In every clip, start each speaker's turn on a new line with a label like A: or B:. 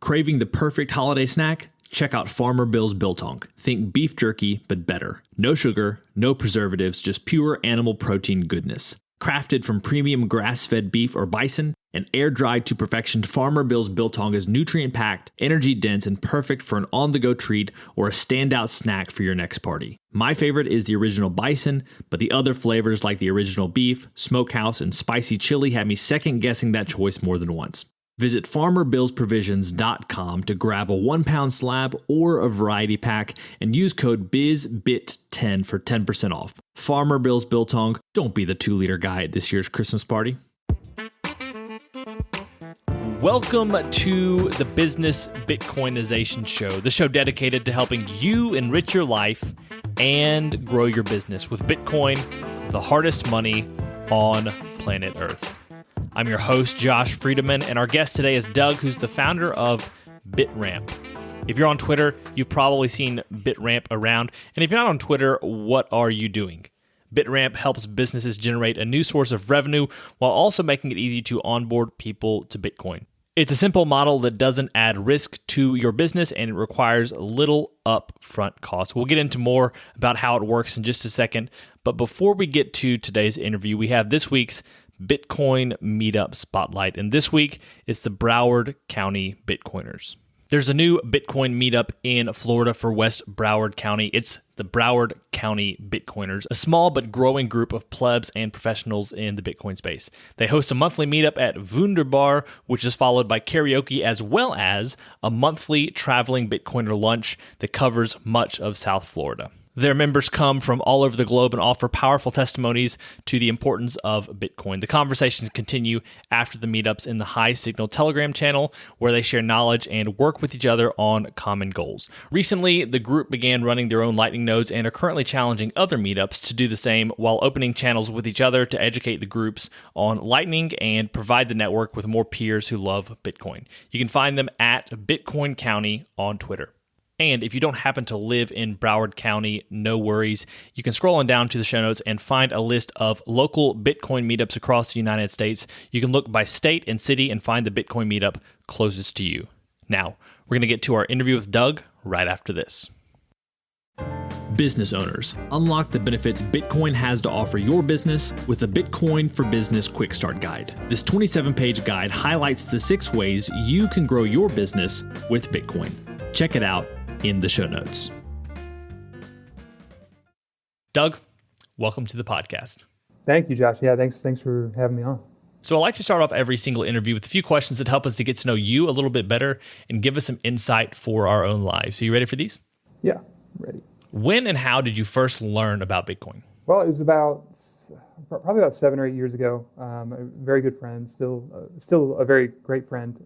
A: Craving the perfect holiday snack? Check out Farmer Bill's Biltong. Think beef jerky, but better. No sugar, no preservatives, just pure animal protein goodness. Crafted from premium grass-fed beef or bison and air-dried to perfection, Farmer Bill's Biltong is nutrient-packed, energy-dense, and perfect for an on-the-go treat or a standout snack for your next party. My favorite is the original bison, but the other flavors like the original beef, smokehouse, and spicy chili had me second-guessing that choice more than once. Visit FarmerBillsProvisions.com to grab a 1-pound slab or a variety pack and use code BIZBIT10 for 10% off. Farmer Bill's Biltong, don't be the 2-liter guy at this year's Christmas party. Welcome to the Business Bitcoinization Show, the show dedicated to helping you enrich your life and grow your business with Bitcoin, the hardest money on planet Earth. I'm your host, Josh Friedemann, and our guest today is Doug, who's the founder of BitRamp. If you're on Twitter, you've probably seen BitRamp around, and if you're not on Twitter, what are you doing? BitRamp helps businesses generate a new source of revenue while also making it easy to onboard people to Bitcoin. It's a simple model that doesn't add risk to your business, and it requires little upfront costs. We'll get into more about how it works in just a second, but before we get to today's interview, we have this week's Bitcoin Meetup Spotlight, and this week it's the Broward County Bitcoiners. There's a new Bitcoin meetup in Florida for West Broward County. It's the Broward County Bitcoiners, a small but growing group of plebs and professionals in the Bitcoin space. They host a monthly meetup at Wunderbar, which is followed by karaoke, as well as a monthly traveling Bitcoiner lunch that covers much of South Florida. Their members come from all over the globe and offer powerful testimonies to the importance of Bitcoin. The conversations continue after the meetups in the High Signal Telegram channel, where they share knowledge and work with each other on common goals. Recently, the group began running their own Lightning nodes and are currently challenging other meetups to do the same while opening channels with each other to educate the groups on Lightning and provide the network with more peers who love Bitcoin. You can find them at Bitcoin County on Twitter. And if you don't happen to live in Broward County, no worries. You can scroll on down to the show notes and find a list of local Bitcoin meetups across the United States. You can look by state and city and find the Bitcoin meetup closest to you. Now, we're going to get to our interview with Doug right after this. Business owners, unlock the benefits Bitcoin has to offer your business with the Bitcoin for Business Quick Start Guide. This 27-page guide highlights the 6 ways you can grow your business with Bitcoin. Check it out in the show notes. Doug, welcome to the podcast.
B: Thank you, Josh. Yeah, thanks for having me on.
A: So I like to start off every single interview with a few questions that help us to get to know you a little bit better and give us some insight for our own lives. So you ready for these?
B: Yeah, I'm ready.
A: When and how did you first learn about Bitcoin?
B: Well, it was probably about 7 or 8 years ago. A very good friend, still a very great friend.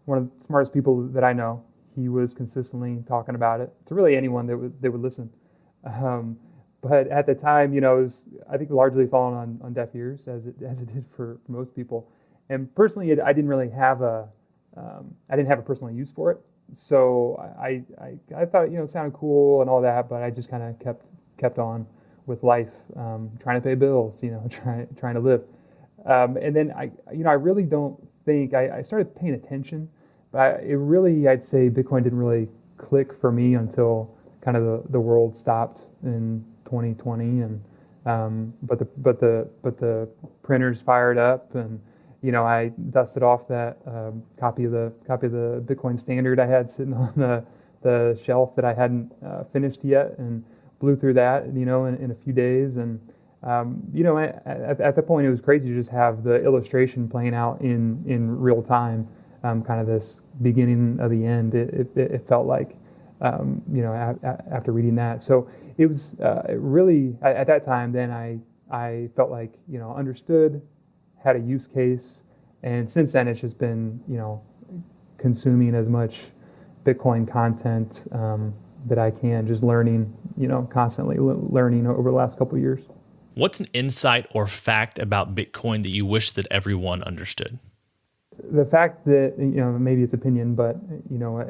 B: One of the smartest people that I know. He was consistently talking about it to really anyone that would listen. But at the time, it was, I think, largely falling on deaf ears, as it did for most people. And personally, I didn't really have I didn't have a personal use for it. So I thought, it sounded cool and all that, but I just kind of kept on with life, trying to pay bills, trying to live. And then I really don't think I started paying attention. I'd say Bitcoin didn't really click for me until kind of the world stopped in 2020, and but the printers fired up, and I dusted off that copy of the Bitcoin Standard I had sitting on the shelf that I hadn't finished yet, and blew through that in a few days, and at that point it was crazy to just have the illustration playing out in real time. Kind of this beginning of the end. It felt like, after reading that. So it was really at that time. Then I felt like understood, had a use case, and since then it's just been consuming as much Bitcoin content that I can, just learning, constantly learning over the last couple of years.
A: What's an insight or fact about Bitcoin that you wish that everyone understood?
B: The fact that, maybe it's opinion, but,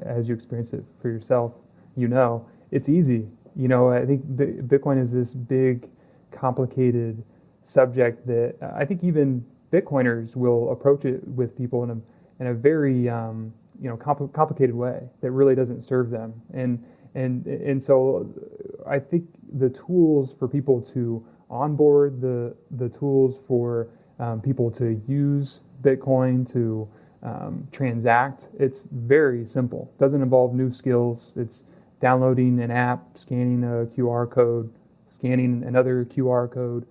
B: as you experience it for yourself, it's easy. I think Bitcoin is this big, complicated subject that I think even Bitcoiners will approach it with people in a very complicated way that really doesn't serve them. And so I think the tools for people to onboard, the tools for people to use Bitcoin, to transact, it's very simple. Doesn't involve new skills. It's downloading an app, scanning a QR code, scanning another QR code.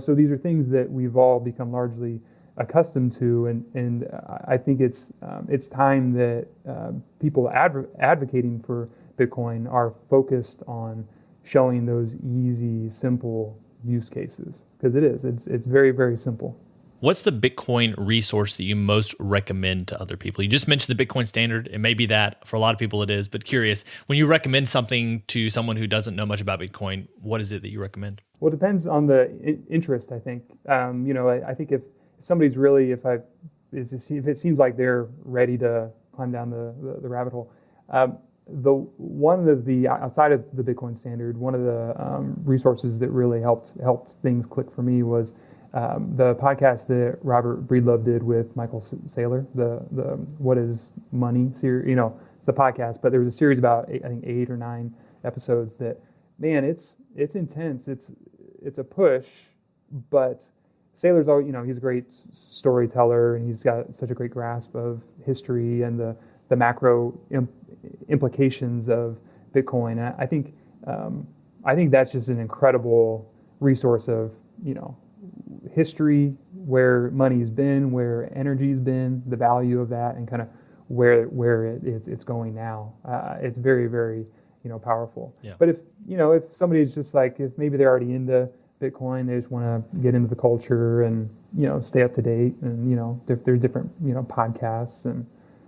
B: So these are things that we've all become largely accustomed to, and I think it's time that people advocating for Bitcoin are focused on showing those easy, simple use cases, because it's very, very simple.
A: What's the Bitcoin resource that you most recommend to other people? You just mentioned the Bitcoin standard. It may be that for a lot of people it is, but curious, when you recommend something to someone who doesn't know much about Bitcoin, what is it that you recommend?
B: Well, it depends on the interest, I think. I think if somebody's really, if it seems like they're ready to climb down the rabbit hole, outside of the Bitcoin standard, one of the resources that really helped things click for me was the podcast that Robert Breedlove did with Michael Saylor, the What is Money series. It's the podcast, but there was a series about 8 or 9 episodes that, man, it's intense. It's a push, but Saylor's always, he's a great storyteller, and he's got such a great grasp of history and the macro implications of Bitcoin. And I think that's just an incredible resource of, history, where money's been, where energy's been, the value of that, and kind of where it's going now. It's very, very, powerful.
A: Yeah.
B: But if somebody's just like, if maybe they're already into Bitcoin, they just want to get into the culture and, stay up to date, and, there's different, podcasts, and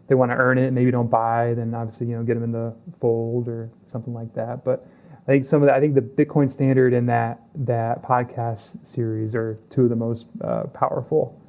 B: they want to earn it, maybe don't buy, then obviously, get them in the fold or something like that. But I think I think the Bitcoin standard and that podcast series are two of the most powerful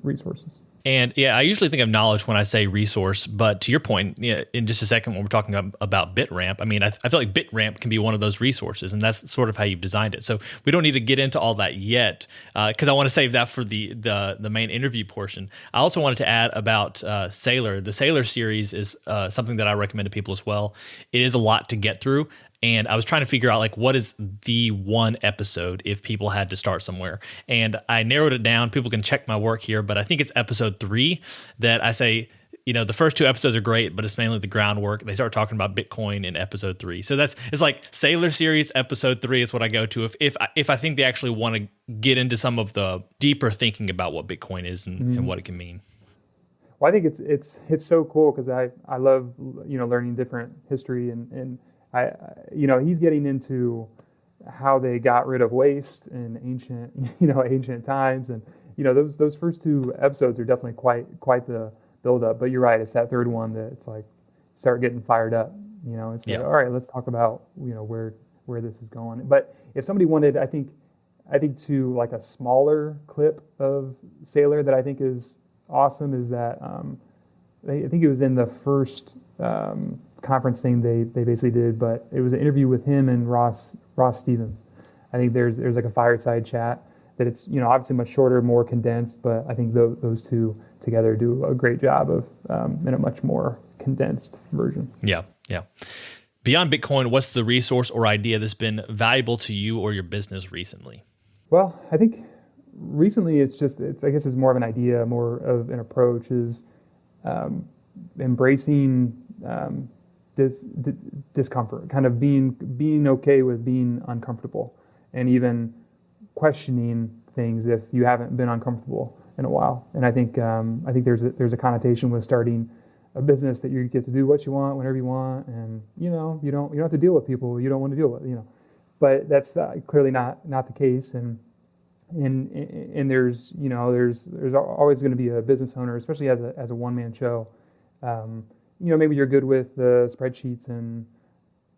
B: resources.
A: And yeah, I usually think of knowledge when I say resource, but to your point, in just a second, when we're talking about BitRamp, I mean, I feel like BitRamp can be one of those resources, and that's sort of how you've designed it. So we don't need to get into all that yet, because I want to save that for the main interview portion. I also wanted to add about Saylor. The Saylor series is something that I recommend to people as well. It is a lot to get through. And I was trying to figure out, like, what is the one episode if people had to start somewhere? And I narrowed it down. People can check my work here, but I think it's episode 3 that I say, the first 2 episodes are great, but it's mainly the groundwork. They start talking about Bitcoin in episode 3. So it's like Saylor series episode 3 is what I go to if I think they actually want to get into some of the deeper thinking about what Bitcoin is and what it can mean.
B: Well, I think it's so cool, because I love learning different history, and he's getting into how they got rid of waste in ancient times, and those first 2 episodes are definitely quite the build up. But you're right, it's that third one that it's like start getting fired up. It's like, all right, let's talk about where this is going. But if somebody wanted, I think to like a smaller clip of Saylor that I think is awesome is that I think it was in the first conference thing they basically did, but it was an interview with him and Ross Stevens. I think there's like a fireside chat that it's obviously much shorter, more condensed, but I think those two together do a great job of in a much more condensed version.
A: Yeah. Beyond Bitcoin, what's the resource or idea that's been valuable to you or your business recently?
B: Well, I think recently it's I guess it's more of an idea, more of an approach, is embracing discomfort, kind of being okay with being uncomfortable, and even questioning things if you haven't been uncomfortable in a while. And I think there's a connotation with starting a business that you get to do what you want whenever you want, and you don't have to deal with people you don't want to deal with, but that's clearly not the case. And there's always going to be a business owner, especially as a one-man show. Maybe you're good with the spreadsheets and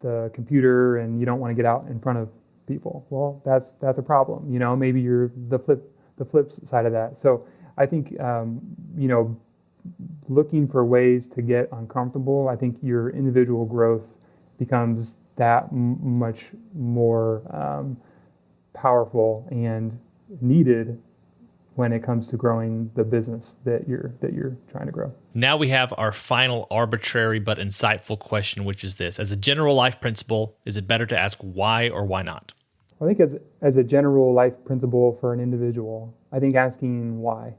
B: the computer, and you don't want to get out in front of people. Well, that's a problem. Maybe you're the flip side of that. So I think looking for ways to get uncomfortable, I think your individual growth becomes that much more powerful and needed when it comes to growing the business that you're trying to grow.
A: Now we have our final arbitrary but insightful question, which is this. As a general life principle, is it better to ask why or why not?
B: I think as a general life principle for an individual, I think asking why.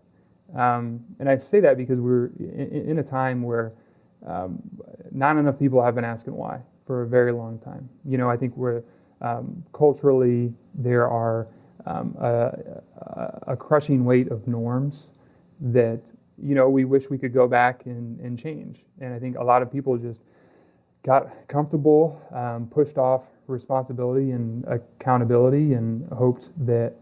B: And I say that because we're in a time where not enough people have been asking why for a very long time. I think we're culturally, there are a crushing weight of norms that, we wish we could go back and change. And I think a lot of people just got comfortable, pushed off responsibility and accountability, and hoped that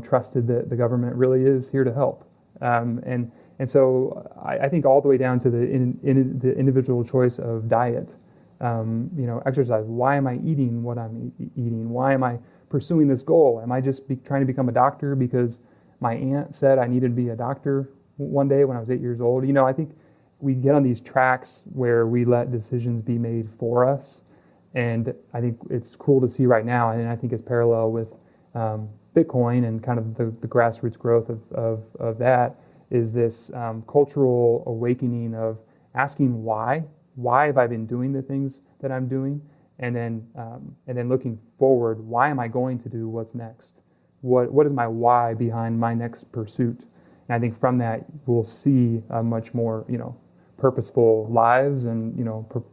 B: trusted that the government really is here to help. And so I think all the way down to the individual choice of diet, exercise. Why am I eating what I'm eating? Why am I pursuing this goal? Am I just trying to become a doctor because my aunt said I needed to be a doctor one day when I was 8 years old? I think we get on these tracks where we let decisions be made for us. And I think it's cool to see right now, and I think it's parallel with Bitcoin and kind of the grassroots growth of that, is this cultural awakening of asking why. Why have I been doing the things that I'm doing? And then looking forward, why am I going to do what's next? What is my why behind my next pursuit? And I think from that, we'll see a much more, purposeful lives and,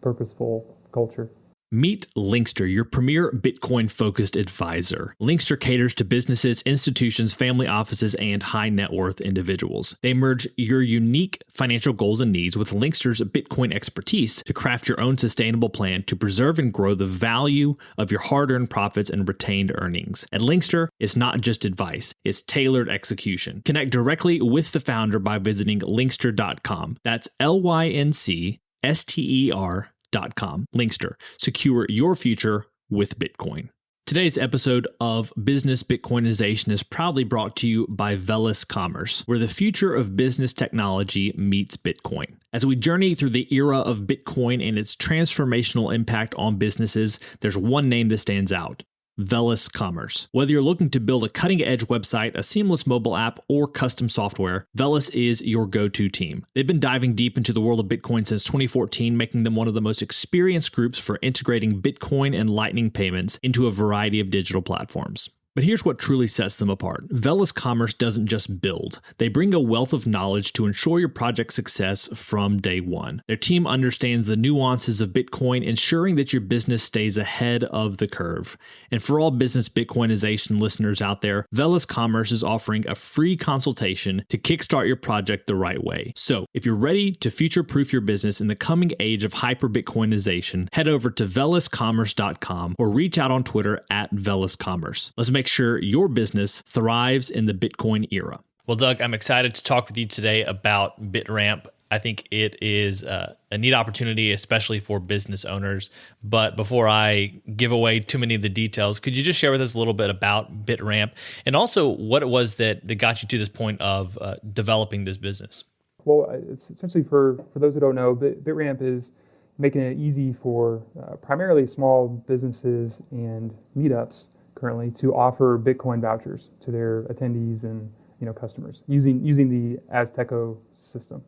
B: purposeful culture.
A: Meet Linkster, your premier Bitcoin-focused advisor. Linkster caters to businesses, institutions, family offices, and high-net-worth individuals. They merge your unique financial goals and needs with Linkster's Bitcoin expertise to craft your own sustainable plan to preserve and grow the value of your hard-earned profits and retained earnings. At Linkster, it's not just advice, it's tailored execution. Connect directly with the founder by visiting linkster.com. That's LYNCSTER.com. Linkster. Secure your future with Bitcoin. Today's episode of Business Bitcoinization is proudly brought to you by Velis Commerce, where the future of business technology meets Bitcoin. As we journey through the era of Bitcoin and its transformational impact on businesses, there's one name that stands out: Velis Commerce. Whether you're looking to build a cutting-edge website, a seamless mobile app, or custom software, Velis is your go-to team. They've been diving deep into the world of Bitcoin since 2014, making them one of the most experienced groups for integrating Bitcoin and Lightning payments into a variety of digital platforms. But here's what truly sets them apart. Velis Commerce doesn't just build. They bring a wealth of knowledge to ensure your project's success from day one. Their team understands the nuances of Bitcoin, ensuring that your business stays ahead of the curve. And for all business Bitcoinization listeners out there, Velis Commerce is offering a free consultation to kickstart your project the right way. So if you're ready to future-proof your business in the coming age of hyper-Bitcoinization, head over to veliscommerce.com or reach out on Twitter at veliscommerce. Let's make sure your business thrives in the Bitcoin era. Well, Doug, I'm excited to talk with you today about BitRamp. I think it is a neat opportunity, especially for business owners. But before I give away too many of the details, could you just share with us a little bit about BitRamp and also what it was that got you to this point of developing this business?
B: Well, it's essentially, for those who don't know, BitRamp is making it easy for primarily small businesses and meetups currently to offer Bitcoin vouchers to their attendees and customers using the Azteco system.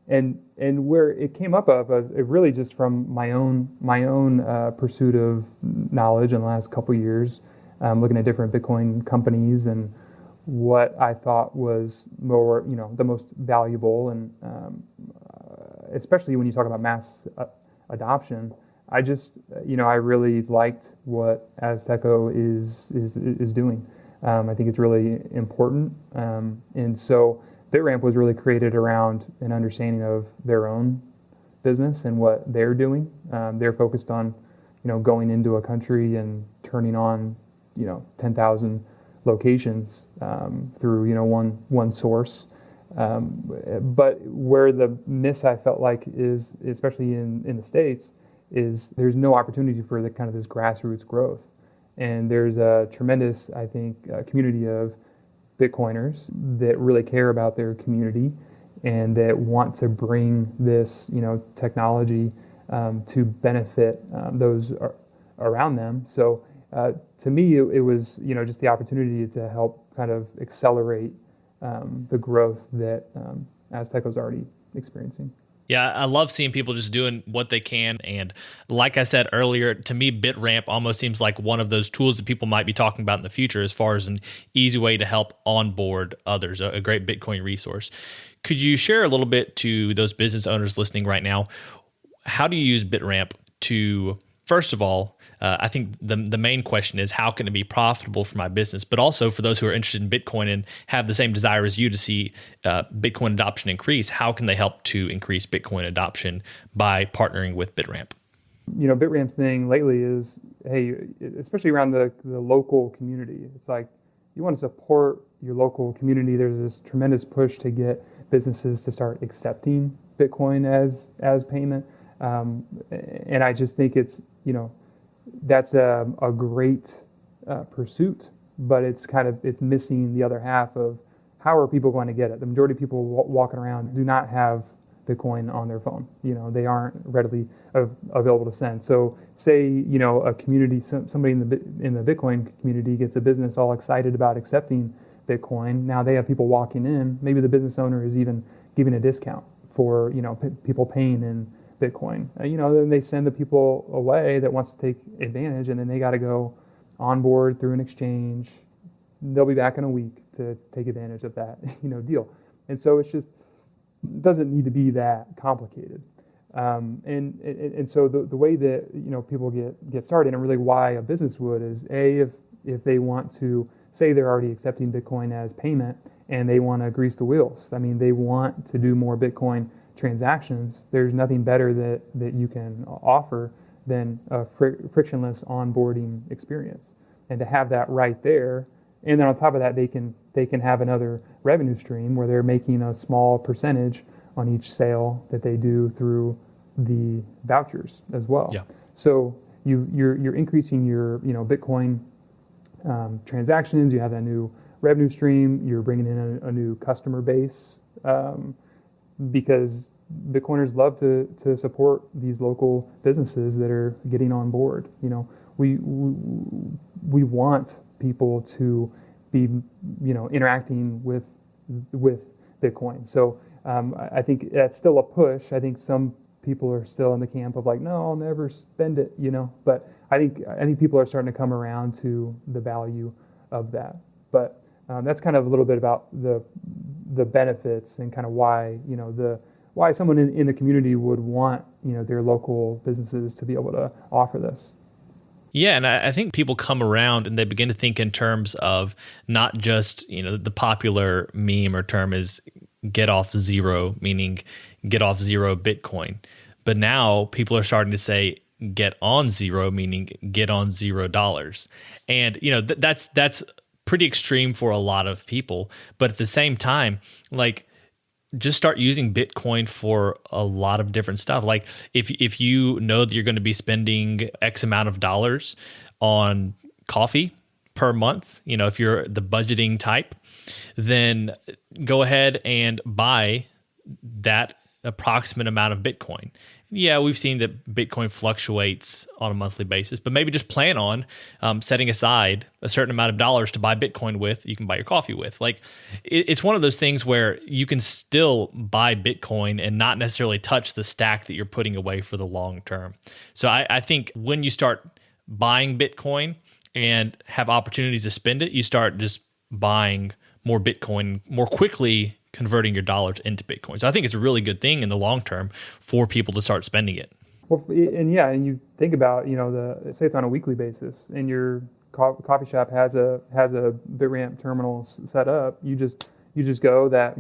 B: And where it came up it really just from my own pursuit of knowledge in the last couple of years, looking at different Bitcoin companies and what I thought was more the most valuable, and especially when you talk about mass adoption. I just, I really liked what Azteco is doing. I think it's really important. And so BitRamp was really created around an understanding of their own business and what they're doing. They're focused on, going into a country and turning on, 10,000 locations through, one source. But where the miss, I felt like, is, especially in the States, is there's no opportunity for the kind of this grassroots growth. And there's a tremendous, I think, community of Bitcoiners that really care about their community and that want to bring this, technology to benefit those around them. So to me, it was, just the opportunity to help kind of accelerate the growth that Azteca is already experiencing.
A: Yeah, I love seeing people just doing what they can. And like I said earlier, to me, BitRamp almost seems like one of those tools that people might be talking about in the future as far as an easy way to help onboard others, a great Bitcoin resource. Could you share a little bit to those business owners listening right now? How do you use BitRamp to, first of all, I think the main question is how can it be profitable for my business, but also for those who are interested in Bitcoin and have the same desire as you to see Bitcoin adoption increase, how can they help to increase Bitcoin adoption by partnering with BitRamp?
B: BitRamp's thing lately is, hey, especially around the local community, it's like you want to support your local community. There's this tremendous push to get businesses to start accepting Bitcoin as payment. And I just think it's, that's a great pursuit, but it's missing the other half of how are people going to get it? The majority of people walking around do not have Bitcoin on their phone. They aren't readily available to send. So say, a community, somebody in the Bitcoin community gets a business all excited about accepting Bitcoin. Now they have people walking in. Maybe the business owner is even giving a discount for, people paying in Bitcoin. Then they send the people away that wants to take advantage, and then they got to go onboard through an exchange. They'll be back in a week to take advantage of that, deal. And so it's just doesn't need to be that complicated. And so the way that people get started, and really why a business would, is if they want to say they're already accepting Bitcoin as payment and they want to grease the wheels. I mean, they want to do more Bitcoin transactions. There's nothing better that you can offer than a frictionless onboarding experience, and to have that right there. And then on top of that, they can have another revenue stream where they're making a small percentage on each sale that they do through the vouchers as well. Yeah. So you're increasing your Bitcoin transactions. You have that new revenue stream. You're bringing in a new customer base. Because Bitcoiners love to support these local businesses that are getting on board. We want people to be interacting with Bitcoin. So I think that's still a push. I think some people are still in the camp of like, no, I'll never spend it. But I think people are starting to come around to the value of that. But that's kind of a little bit about the benefits and kind of why why someone in the community would want their local businesses to be able to offer this.
A: Yeah, and I think people come around and they begin to think in terms of not just the popular meme or term is get off zero, meaning get off zero Bitcoin, but now people are starting to say get on zero, meaning get on $0, and that's pretty extreme for a lot of people. But at the same time, like, just start using Bitcoin for a lot of different stuff. Like if you know that you're going to be spending X amount of dollars on coffee per month, if you're the budgeting type, then go ahead and buy that approximate amount of Bitcoin. Yeah, we've seen that Bitcoin fluctuates on a monthly basis, but maybe just plan on setting aside a certain amount of dollars to buy Bitcoin with, you can buy your coffee with. Like, it's one of those things where you can still buy Bitcoin and not necessarily touch the stack that you're putting away for the long term. So I think when you start buying Bitcoin and have opportunities to spend it, you start just buying more Bitcoin more quickly, converting your dollars into Bitcoin. So I think it's a really good thing in the long term for people to start spending it.
B: Well, and you think about, say it's on a weekly basis and your coffee shop has a BitRamp terminal set up. You just go that,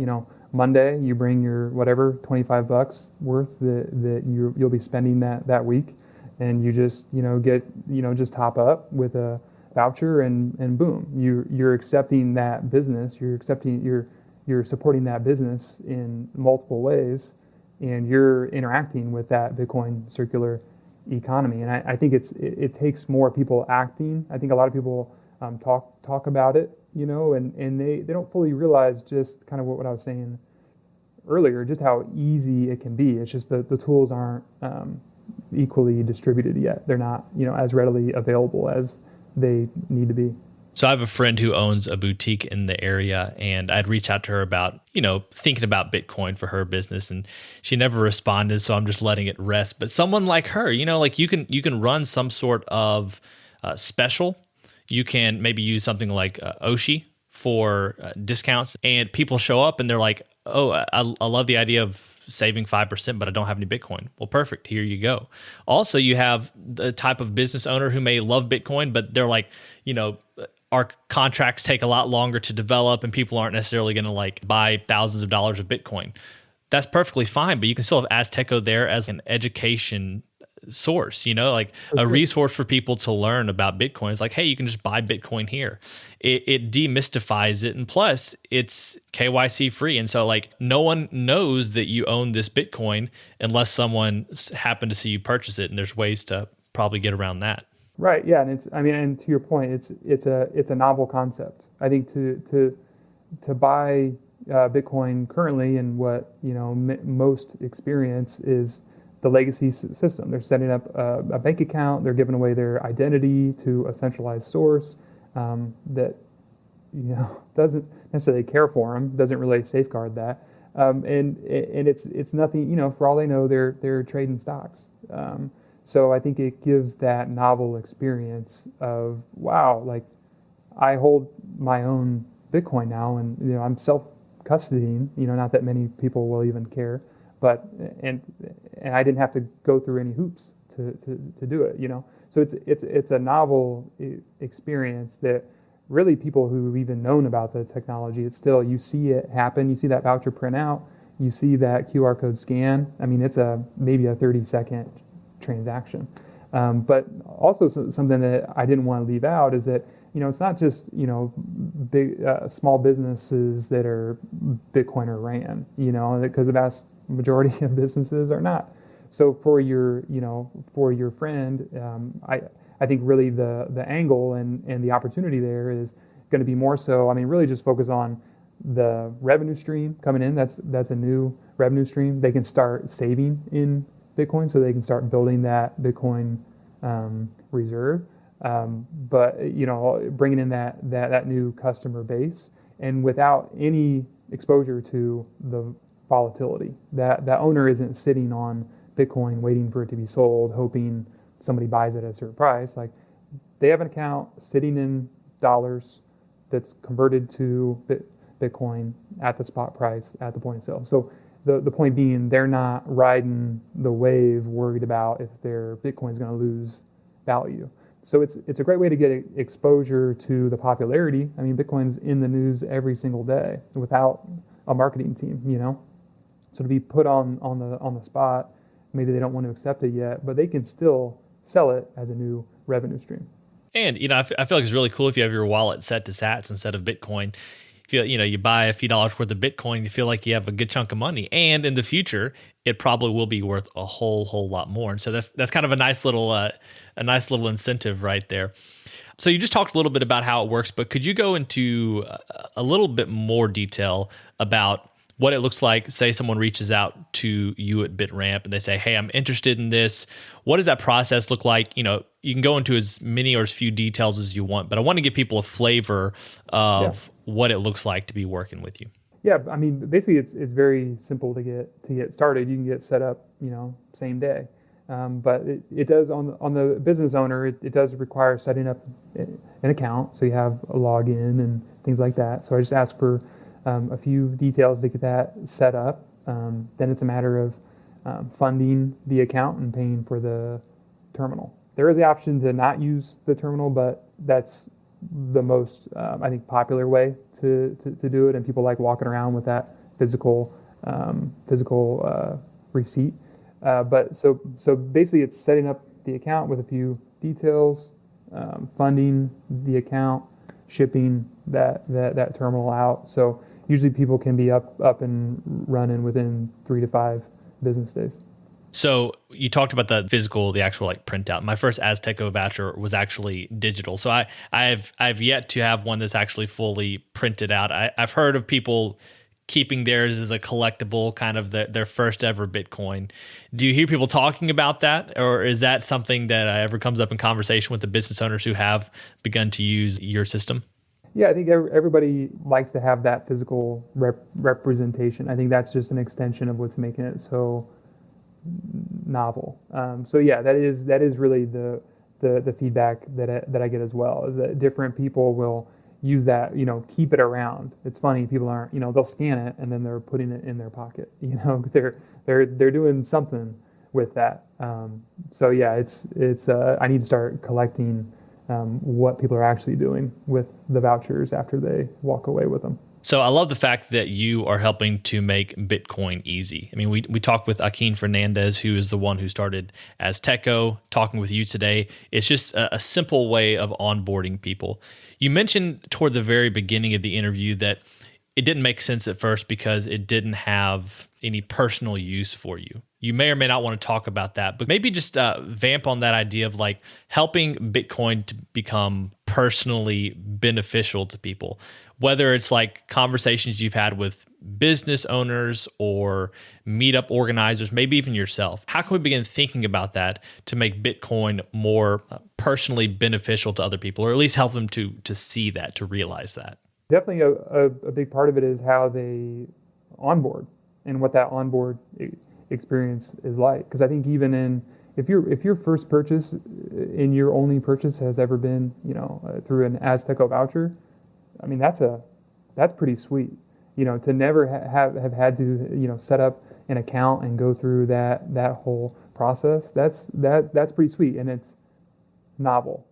B: Monday, you bring your whatever, $25 worth that you'll be spending that week. And you just, just top up with a voucher and boom, you're accepting that business. You're supporting that business in multiple ways, and you're interacting with that Bitcoin circular economy. And I think it takes more people acting. I think a lot of people talk about it, and they don't fully realize just kind of what I was saying earlier, just how easy it can be. It's just the tools aren't equally distributed yet. They're not as readily available as they need to be.
A: So I have a friend who owns a boutique in the area, and I'd reach out to her about, thinking about Bitcoin for her business, and she never responded. So I'm just letting it rest. But someone like her, like you can run some sort of special. You can maybe use something like Oshi for discounts, and people show up and they're like, "Oh, I love the idea of saving 5%, but I don't have any Bitcoin." Well, perfect. Here you go. Also, you have the type of business owner who may love Bitcoin, but they're like, our contracts take a lot longer to develop and people aren't necessarily going to buy thousands of dollars of Bitcoin. That's perfectly fine, but you can still have Azteco there as an education source, a resource for people to learn about Bitcoin. It's like, hey, you can just buy Bitcoin here. It demystifies it. And plus it's KYC free. And so no one knows that you own this Bitcoin unless someone happened to see you purchase it. And there's ways to probably get around that.
B: Right. Yeah. And to your point, it's a novel concept. I think to buy Bitcoin currently, and what most experience is the legacy system. They're setting up a bank account. They're giving away their identity to a centralized source that doesn't necessarily care for them, doesn't really safeguard that, and it's nothing. For all they know, they're trading stocks. So I think it gives that novel experience of, wow, I hold my own Bitcoin now, and I'm self-custodying. Not that many people will even care, but and I didn't have to go through any hoops to do it. So it's a novel experience that really people who've even known about the technology, it's still, you see it happen. You see that voucher print out. You see that QR code scan. I mean, it's maybe a 30-second transaction. But also something that I didn't want to leave out is that, it's not just, big, small businesses that are Bitcoiner ran, because the vast majority of businesses are not. So for your friend, I think really the angle and the opportunity there is going to be more so, really just focus on the revenue stream coming in. That's a new revenue stream. They can start saving in Bitcoin, so they can start building that Bitcoin reserve. But bringing in that new customer base, and without any exposure to the volatility. That owner isn't sitting on Bitcoin waiting for it to be sold, hoping somebody buys it at a certain price. They have an account sitting in dollars that's converted to Bitcoin at the spot price at the point of sale. So the point being, they're not riding the wave worried about if their Bitcoin is going to lose value. So it's a great way to get exposure to the popularity. Bitcoin's in the news every single day without a marketing team, So to be put on the spot, maybe they don't want to accept it yet, but they can still sell it as a new revenue stream.
A: And I feel like it's really cool if you have your wallet set to Sats instead of Bitcoin. If you buy a few dollars worth of Bitcoin, you feel like you have a good chunk of money, and in the future, it probably will be worth a whole lot more. And so that's kind of a nice little incentive right there. So you just talked a little bit about how it works, but could you go into a little bit more detail about what it looks like? Say someone reaches out to you at BitRamp and they say, "Hey, I'm interested in this." What does that process look like? You can go into as many or as few details as you want, but I want to give people a flavor of what it looks like to be working with you.
B: Yeah, basically it's very simple to get started. You can get set up, same day. But it does on the business owner, it does require setting up an account, so you have a login and things like that. So I just ask for a few details to get that set up. Then it's a matter of funding the account and paying for the terminal. There is the option to not use the terminal, but that's the most I think popular way to do it, and people like walking around with that physical receipt. But so basically, it's setting up the account with a few details, funding the account, shipping that terminal out. So usually people can be up and running within 3 to 5 business days.
A: So you talked about the actual printout. My first Azteco voucher was actually digital. So I've yet to have one that's actually fully printed out. I've heard of people keeping theirs as a collectible, kind of their first ever Bitcoin. Do you hear people talking about that, or is that something that ever comes up in conversation with the business owners who have begun to use your system?
B: Yeah, I think everybody likes to have that physical representation. I think that's just an extension of what's making it so novel. So yeah, that is really the feedback that I get as well, is that different people will use that, keep it around. It's funny, people aren't, they'll scan it and then they're putting it in their pocket. They're doing something with that. So yeah, it's I need to start collecting what people are actually doing with the vouchers after they walk away with them.
A: So I love the fact that you are helping to make Bitcoin easy. I mean, we talked with Akin Fernandez, who is the one who started Azteco, talking with you today. It's just a simple way of onboarding people. You mentioned toward the very beginning of the interview that it didn't make sense at first because it didn't have any personal use for you. You may or may not want to talk about that, but maybe just vamp on that idea of like helping Bitcoin to become personally beneficial to people, whether it's like conversations you've had with business owners or meetup organizers, maybe even yourself. How can we begin thinking about that to make Bitcoin more personally beneficial to other people, or at least help them to see that, to realize that?
B: Definitely a big part of it is how they onboard and what that onboard experience is like. Because I think even if your first purchase and your only purchase has ever been through an Azteco voucher, I mean that's pretty sweet. To never have had to set up an account and go through that whole process. That's pretty sweet, and it's novel.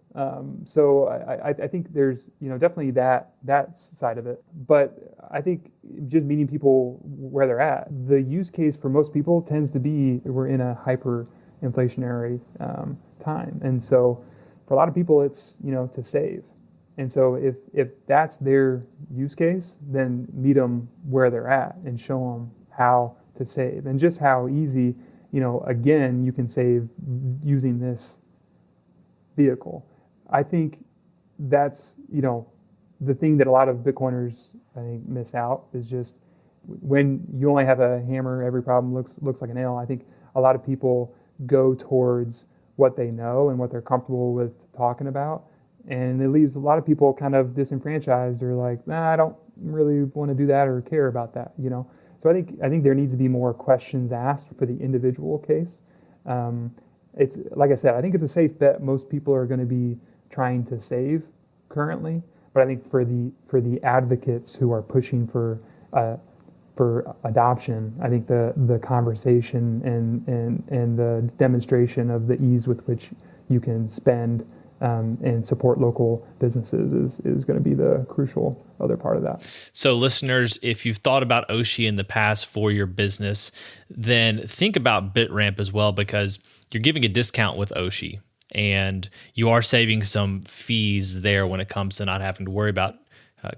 B: So I think there's definitely that side of it, but I think just meeting people where they're at, the use case for most people tends to be we're in a hyperinflationary time, and so for a lot of people it's to save, and so if that's their use case, then meet them where they're at and show them how to save and just how easy again you can save using this vehicle. I think that's, the thing that a lot of Bitcoiners, I think, miss out is just when you only have a hammer, every problem looks like a nail. I think a lot of people go towards what they know and what they're comfortable with talking about. And it leaves a lot of people kind of disenfranchised or like, nah, I don't really want to do that or care about that, So I think there needs to be more questions asked for the individual case. It's like I said, I think it's a safe bet. Most people are going to be trying to save currently, but I think for the advocates who are pushing for adoption, I think the conversation and the demonstration of the ease with which you can spend and support local businesses is going to be the crucial other part of that.
A: So listeners, if you've thought about Oshi in the past for your business, then think about BitRamp as well, because you're giving a discount with Oshi and you are saving some fees there when it comes to not having to worry about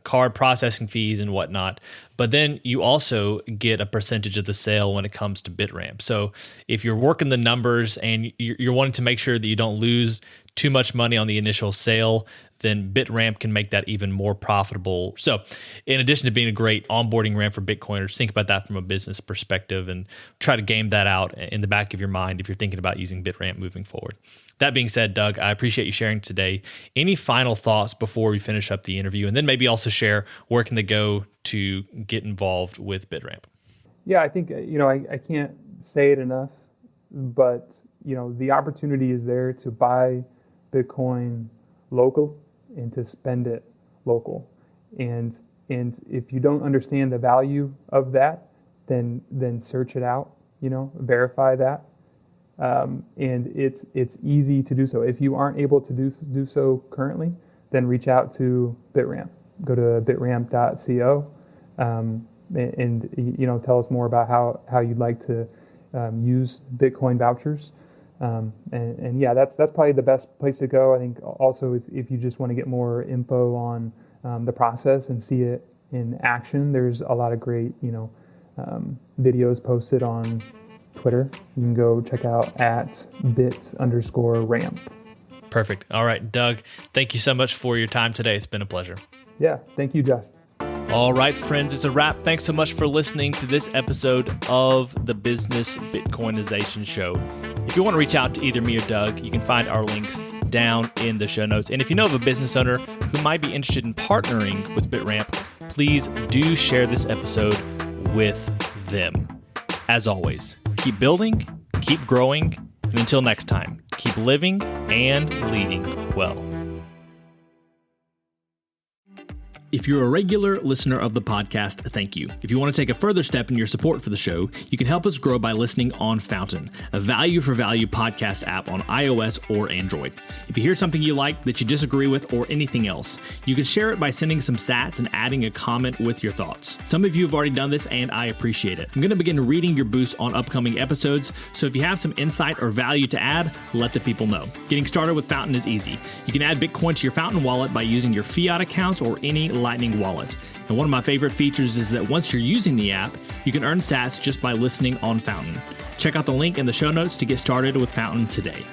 A: card processing fees and whatnot. But then you also get a percentage of the sale when it comes to BitRamp. So if you're working the numbers and you're wanting to make sure that you don't lose too much money on the initial sale, then BitRamp can make that even more profitable. So in addition to being a great onboarding ramp for Bitcoiners, think about that from a business perspective and try to game that out in the back of your mind if you're thinking about using BitRamp moving forward. That being said, Doug, I appreciate you sharing today. Any final thoughts before we finish up the interview? And then maybe also share where can they go to get involved with BitRamp?
B: Yeah, I think, I can't say it enough, but, the opportunity is there to buy Bitcoin local and to spend it local. And if you don't understand the value of that, then search it out, verify that. And it's easy to do so. If you aren't able to do so currently, then reach out to BitRamp. Go to bitramp.co and tell us more about how you'd like to use Bitcoin vouchers. And yeah, that's probably the best place to go. I think also if you just want to get more info on the process and see it in action, there's a lot of great videos posted on Twitter. You can go check out at @bit_ramp.
A: Perfect. All right, Doug, thank you so much for your time today. It's been a pleasure.
B: Yeah, thank you, Josh.
A: All right, friends, it's a wrap. Thanks so much for listening to this episode of the Business Bitcoinization Show. If you want to reach out to either me or Doug, you can find our links down in the show notes. And if you know of a business owner who might be interested in partnering with BitRamp, please do share this episode with them. As always, keep building, keep growing, and until next time, keep living and leading well. If you're a regular listener of the podcast, thank you. If you want to take a further step in your support for the show, you can help us grow by listening on Fountain, a value-for-value podcast app on iOS or Android. If you hear something you like that you disagree with or anything else, you can share it by sending some sats and adding a comment with your thoughts. Some of you have already done this, and I appreciate it. I'm going to begin reading your boosts on upcoming episodes, so if you have some insight or value to add, let the people know. Getting started with Fountain is easy. You can add Bitcoin to your Fountain wallet by using your fiat accounts or any Lightning wallet. And one of my favorite features is that once you're using the app, you can earn sats just by listening on Fountain. Check out the link in the show notes to get started with Fountain today.